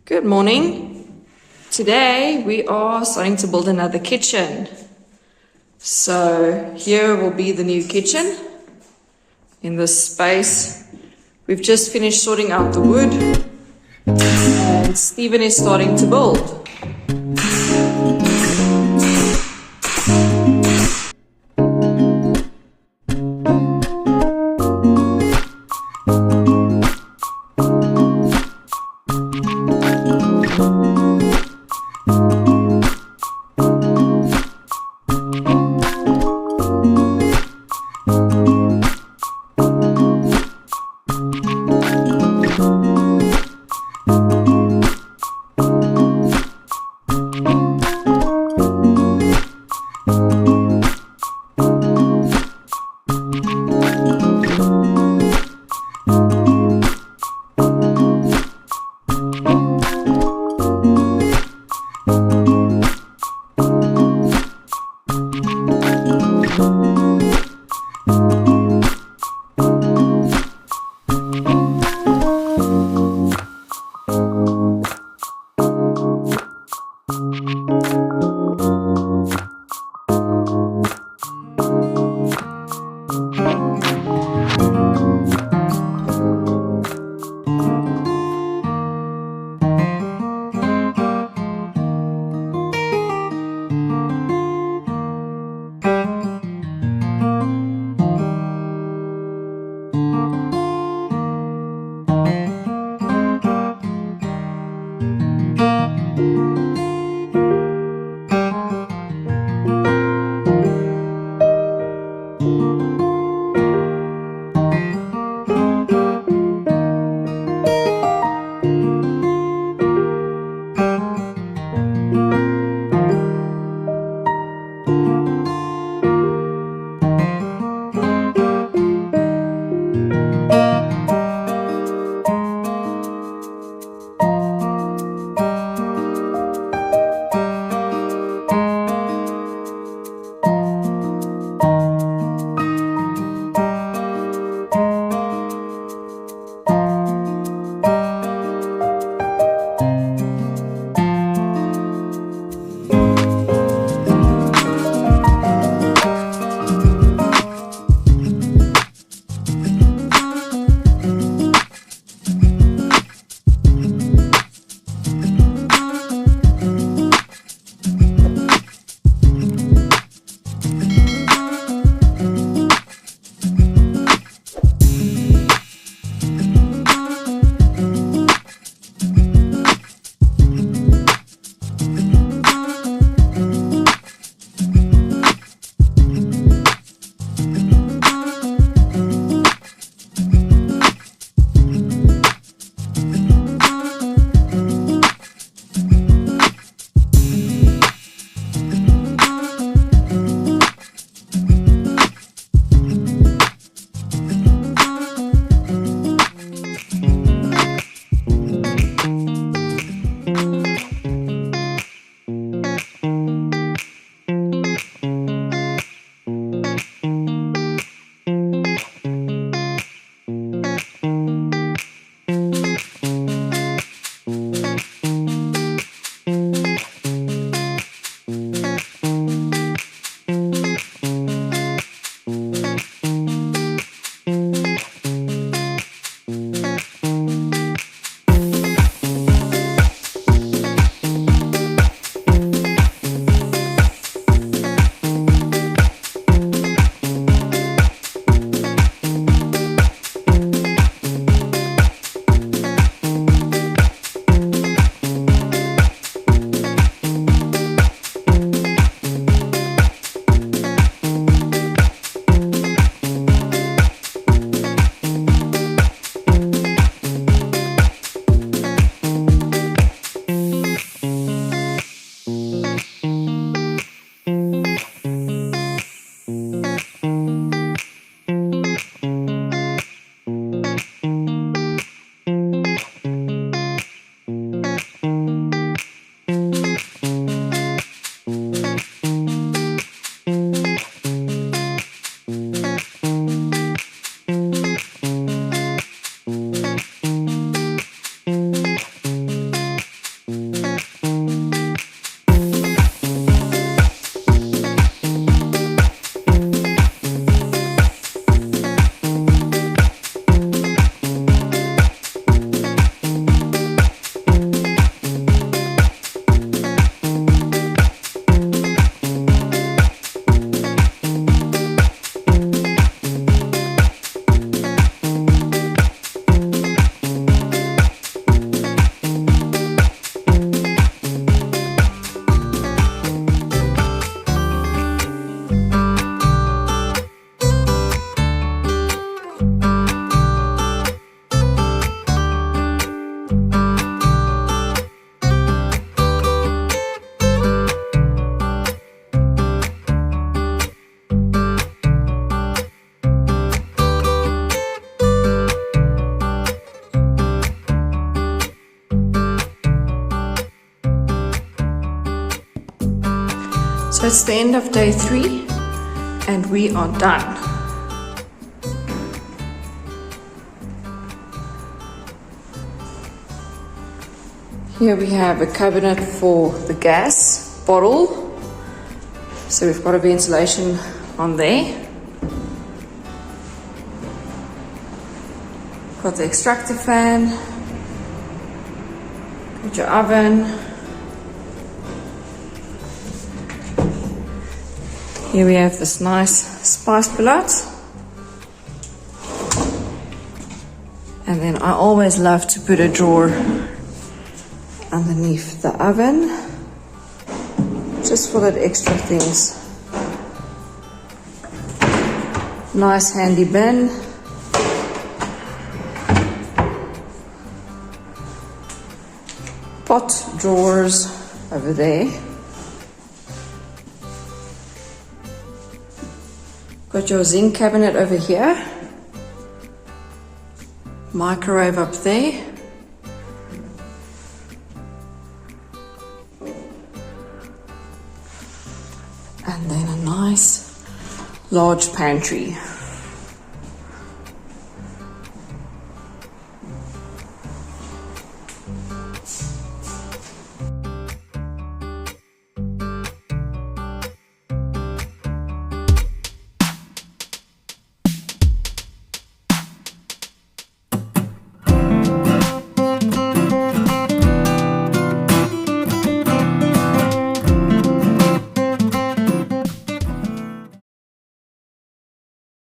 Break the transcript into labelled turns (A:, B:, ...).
A: Good morning. Today we are starting to build another kitchen. So here will be the new kitchen in this space. We've just finished sorting out the wood and Stephen is starting to build. So it's the end of day 3 and we are done. Here we have a cabinet for the gas bottle. So we've got a ventilation on there. Got the extractor fan. Got your oven. Here we have this nice spice pellet. And then I always love to put a drawer underneath the oven, just for that extra things. Nice handy bin. Pot drawers over there. Got your zinc cabinet over here. Microwave up there. And then a nice large pantry.